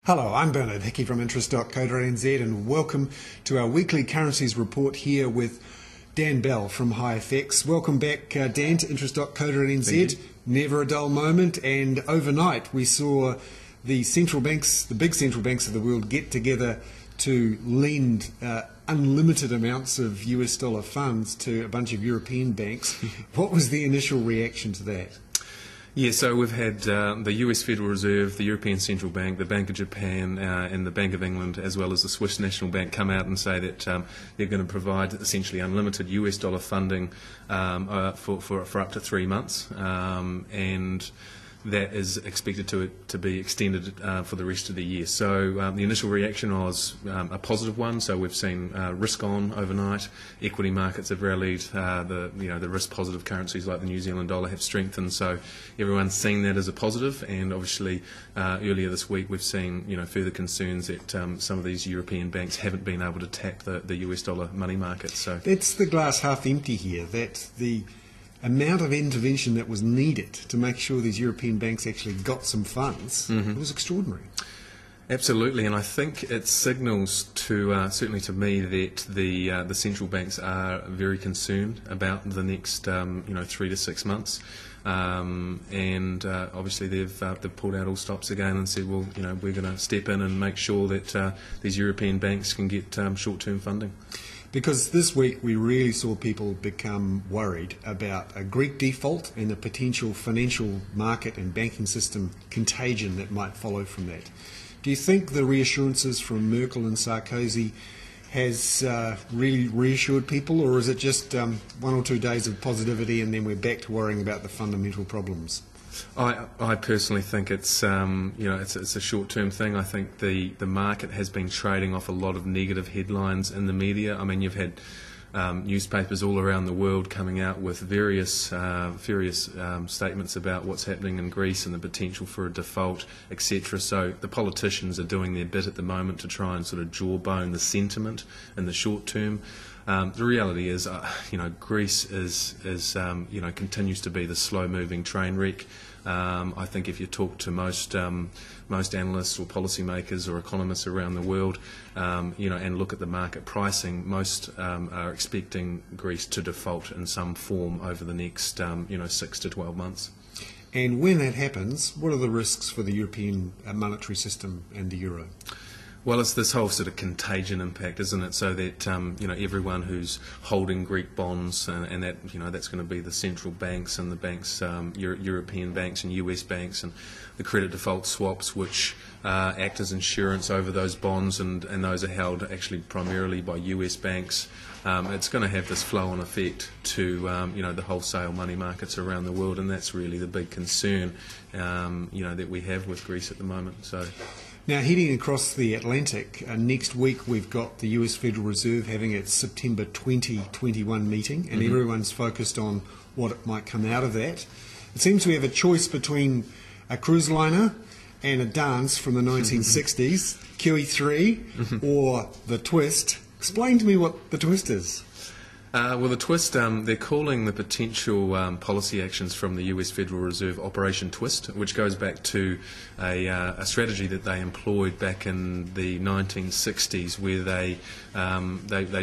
Hello, I'm Bernard Hickey from interest.co.nz and welcome to our weekly currencies report here with Dan Bell from HiFX. Welcome back, Dan, to interest.co.nz. Never a dull moment, and overnight we saw the central banks, the big central banks of the world, get together to lend unlimited amounts of US dollar funds to a bunch of European banks. What was the initial reaction to that? Yeah, so we've had the US Federal Reserve, the European Central Bank, the Bank of Japan and the Bank of England, as well as the Swiss National Bank, come out and say that they're going to provide essentially unlimited US dollar funding for up to 3 months, and that is expected to be extended for the rest of the year. So the initial reaction was a positive one. So we've seen risk on overnight. Equity markets have rallied. The risk positive currencies like the New Zealand dollar have strengthened. So everyone's seen that as a positive. And obviously earlier this week we've seen further concerns that some of these European banks haven't been able to tap the US dollar money market. So that's the glass half empty here. That the amount of intervention that was needed to make sure these European banks actually got some funds was extraordinary. Absolutely, and I think it signals to certainly to me that the central banks are very concerned about the next 3 to 6 months, and obviously they've pulled out all stops again and said, well, we're going to step in and make sure that these European banks can get short-term funding. Because this week we really saw people become worried about a Greek default and a potential financial market and banking system contagion that might follow from that. Do you think the reassurances from Merkel and Sarkozy has really reassured people, or is it just 1 or 2 days of positivity and then we're back to worrying about the fundamental problems? I personally think it's it's a short-term thing. I think the market has been trading off a lot of negative headlines in the media. I mean, you've had newspapers all around the world coming out with various statements about what's happening in Greece and the potential for a default, etc. So the politicians are doing their bit at the moment to try and sort of jawbone the sentiment in the short term. The reality is, Greece is continues to be the slow-moving train wreck. I think if you talk to most analysts or policymakers or economists around the world, and look at the market pricing, most are expecting Greece to default in some form over the next 6 to 12 months. And when that happens, what are the risks for the European monetary system and the euro? Well, it's this whole sort of contagion impact, isn't it? So that everyone who's holding Greek bonds, and that that's going to be the central banks and the banks, European banks and US banks, and the credit default swaps, which act as insurance over those bonds, and those are held actually primarily by US banks. It's going to have this flow-on effect to the wholesale money markets around the world, and that's really the big concern that we have with Greece at the moment. So. Now, heading across the Atlantic, next week we've got the US Federal Reserve having its September 2021 meeting, and everyone's focused on what it might come out of that. It seems we have a choice between a cruise liner and a dance from the 1960s, QE3, or the twist. Explain to me what the twist is. Well, the twist, they're calling the potential policy actions from the US Federal Reserve Operation Twist, which goes back to a strategy that they employed back in the 1960s, where they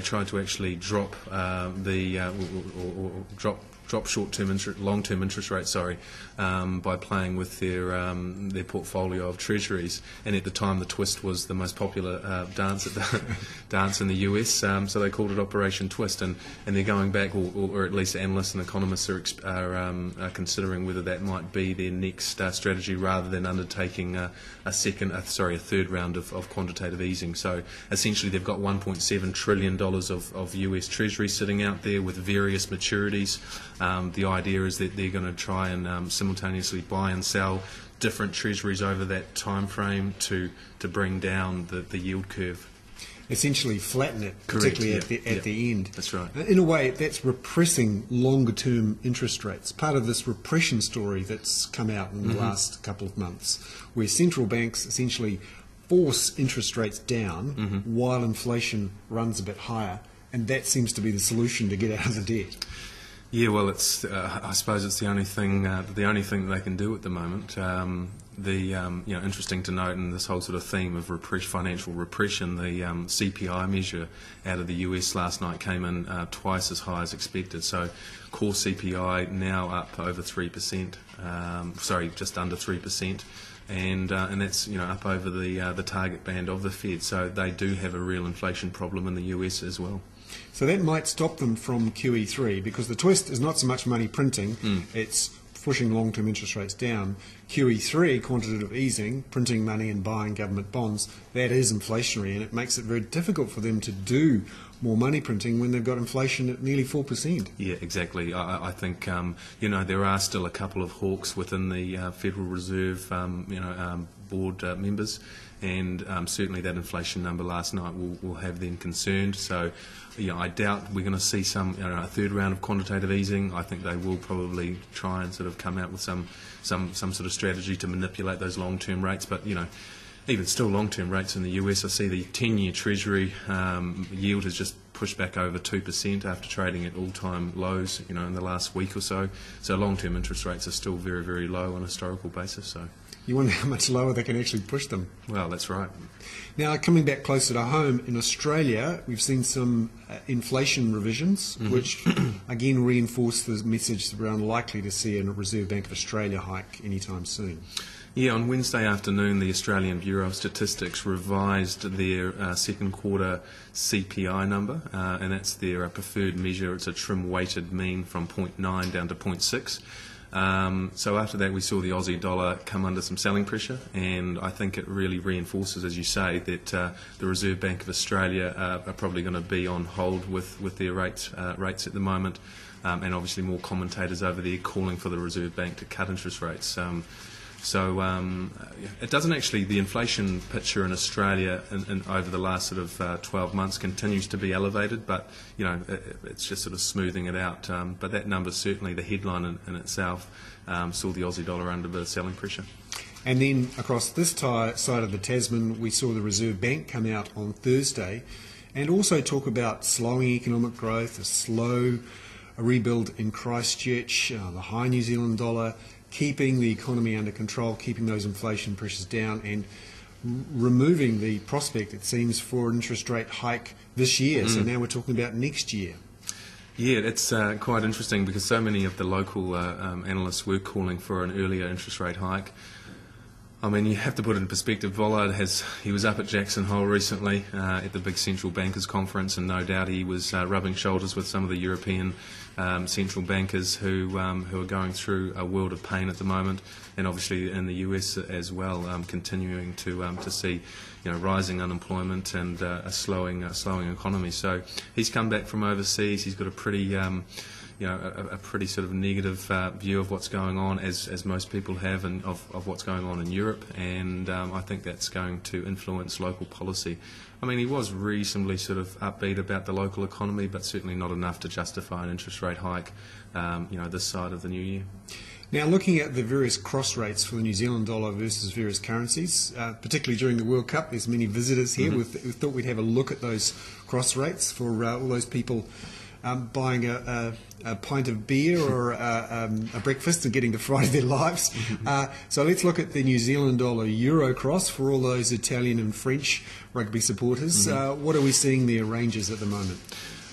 tried to actually drop drop short-term long-term interest rates, by playing with their portfolio of treasuries. And at the time, the twist was the most popular dance in the US. So they called it Operation Twist, and they're going back, or at least analysts and economists are considering whether that might be their next strategy, rather than undertaking a third round of quantitative easing. So essentially, they've got $1.7 trillion of US treasuries sitting out there with various maturities. The idea is that they're going to try and simultaneously buy and sell different treasuries over that time frame to bring down the yield curve. Essentially flatten it, particularly at the end. That's right. In a way, that's repressing longer-term interest rates. Part of this repression story that's come out in the last couple of months, where central banks essentially force interest rates down while inflation runs a bit higher, and that seems to be the solution to get out of the debt. Yeah, well, it's I suppose it's the only thing that they can do at the moment. interesting to note in this whole sort of theme of financial repression, the CPI measure out of the US last night came in twice as high as expected. So core CPI now up over 3%, just under 3%. And that's up over the target band of the Fed. So they do have a real inflation problem in the US as well. So that might stop them from QE3, because the twist is not so much money printing, it's pushing long-term interest rates down. QE3, quantitative easing, printing money and buying government bonds, that is inflationary, and it makes it very difficult for them to do more money printing when they've got inflation at nearly 4%. Yeah, exactly. I think there are still a couple of hawks within the Federal Reserve board members, and certainly that inflation number last night will have them concerned. So I doubt we're going to see a third round of quantitative easing. I think they will probably try and sort of come out with some sort of strategy to manipulate those long-term rates. But even still, long-term rates in the US, I see the 10-year Treasury yield has just pushed back over 2% after trading at all-time lows, in the last week or so. So long-term interest rates are still very, very low on a historical basis. So you wonder how much lower they can actually push them. Well, that's right. Now, coming back closer to home, in Australia, we've seen some inflation revisions, which again reinforce the message that we're unlikely to see a Reserve Bank of Australia hike anytime soon. Yeah, on Wednesday afternoon, the Australian Bureau of Statistics revised their second quarter CPI number, and that's their preferred measure. It's a trim-weighted mean from 0.9 down to 0.6. So after that, we saw the Aussie dollar come under some selling pressure, and I think it really reinforces, as you say, that the Reserve Bank of Australia are probably going to be on hold with their rates at the moment, and obviously more commentators over there calling for the Reserve Bank to cut interest rates. It doesn't actually, the inflation picture in Australia over the last sort of 12 months continues to be elevated, but it's just sort of smoothing it out. But that number, certainly the headline in itself, saw the Aussie dollar under a bit of selling pressure. And then across this side of the Tasman, we saw the Reserve Bank come out on Thursday and also talk about slowing economic growth, a rebuild in Christchurch, the high New Zealand dollar, keeping the economy under control, keeping those inflation pressures down, and removing the prospect, it seems, for an interest rate hike this year. So now we're talking about next year. Yeah, it's quite interesting because so many of the local analysts were calling for an earlier interest rate hike. I mean, you have to put it in perspective. Vollard he was up at Jackson Hole recently at the big central bankers conference, and no doubt he was rubbing shoulders with some of the European central bankers who are going through a world of pain at the moment, and obviously in the US as well, continuing to see rising unemployment and a slowing economy. So he's come back from overseas. He's got a pretty a pretty sort of negative view of what's going on, as most people have, and of what's going on in Europe, and I think that's going to influence local policy. I mean, he was reasonably sort of upbeat about the local economy, but certainly not enough to justify an interest rate hike, this side of the new year. Now, looking at the various cross rates for the New Zealand dollar versus various currencies, particularly during the World Cup, there's many visitors here. We thought we'd have a look at those cross rates for all those people buying a pint of beer or a breakfast and getting the fright of their lives. So let's look at the New Zealand dollar euro cross for all those Italian and French rugby supporters. What are we seeing their ranges at the moment?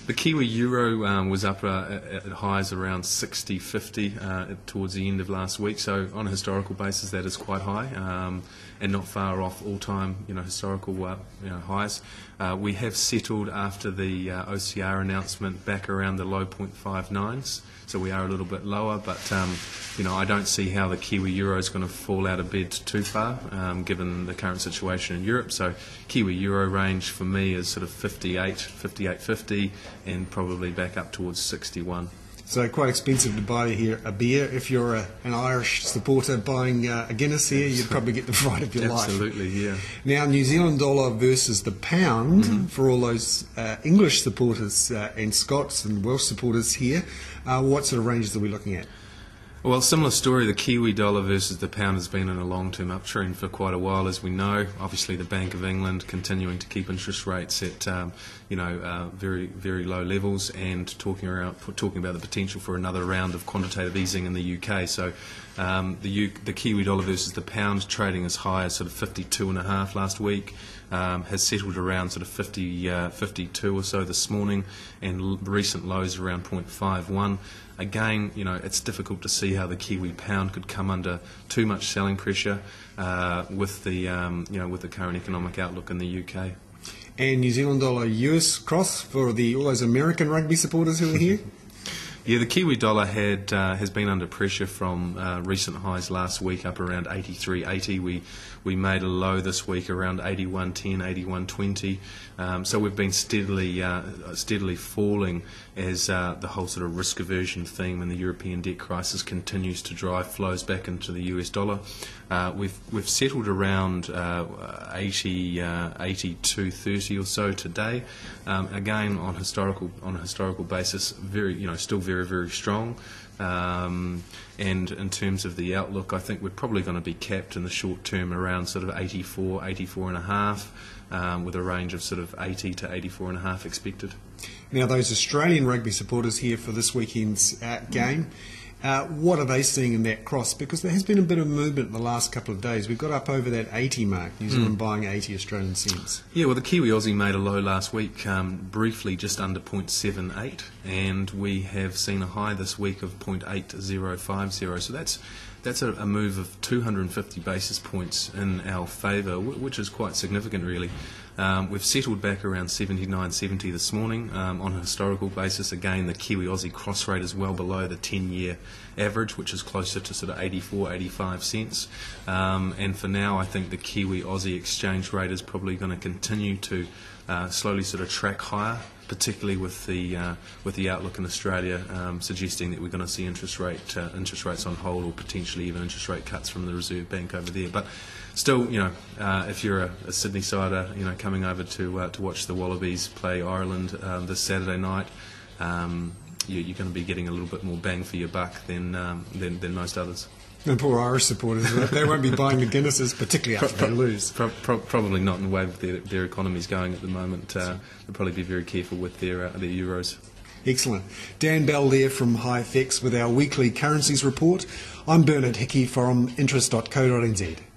The Kiwi euro was up at highs around 60.50 towards the end of last week. So on a historical basis, that is quite high, and not far off all-time historical highs. We have settled after the OCR announcement back around the low 0.59s. So we are a little bit lower, but I don't see how the Kiwi euro is going to fall out of bed too far, given the current situation in Europe. So Kiwi euro range for me is sort of 58.50, and probably back up towards 61. So quite expensive to buy here a beer. If you're an Irish supporter buying a Guinness here, you'd probably get the fright of your life. Absolutely, yeah. Now, New Zealand dollar versus the pound, for all those English supporters and Scots and Welsh supporters here, what sort of ranges are we looking at? Well, similar story. The Kiwi dollar versus the pound has been in a long-term uptrend for quite a while, as we know. Obviously, the Bank of England continuing to keep interest rates at very, very low levels, and talking about the potential for another round of quantitative easing in the UK. So The Kiwi dollar versus the pound trading as high as sort of 52.5 last week, has settled around sort of 52 or so this morning, and recent lows around 0.51. Again, it's difficult to see how the Kiwi pound could come under too much selling pressure with the current economic outlook in the UK. And New Zealand dollar US cross for all those American rugby supporters who are here? Yeah, the Kiwi dollar has been under pressure from recent highs last week, up around 83.80. We made a low this week around 81.10, 81.20. So we've been steadily falling as the whole sort of risk aversion theme in the European debt crisis continues to drive flows back into the US dollar. We've settled around 82.30 or so today. Again, on a historical basis, still very, very strong. And in terms of the outlook, I think we're probably going to be capped in the short term around sort of 84 and a half, with a range of sort of 80 to 84 and a half expected. Now, those Australian rugby supporters here for this weekend's game, what are they seeing in that cross? Because there has been a bit of movement in the last couple of days. We've got up over that 80 mark, New Zealand buying 80 Australian cents. Yeah, well, the Kiwi Aussie made a low last week, briefly just under 0.78, and we have seen a high this week of 0.8050. So that's a move of 250 basis points in our favour, which is quite significant, really. We've settled back around 79.70 this morning on a historical basis. Again, the Kiwi-Aussie cross rate is well below the 10-year average, which is closer to sort of 84, 85 cents. And for now, I think the Kiwi-Aussie exchange rate is probably going to continue to slowly sort of track higher, particularly with the outlook in Australia suggesting that we're going to see interest rates on hold, or potentially even interest rate cuts from the Reserve Bank over there. But still, if you're a Sydney sider, coming over to watch the Wallabies play Ireland this Saturday night, you're going to be getting a little bit more bang for your buck than most others. The poor Irish supporters, they won't be buying the Guinnesses, particularly after they lose. Probably not in the way their economy's going at the moment. They'll probably be very careful with their euros. Excellent. Dan Bell there from HiFX with our weekly currencies report. I'm Bernard Hickey from interest.co.nz.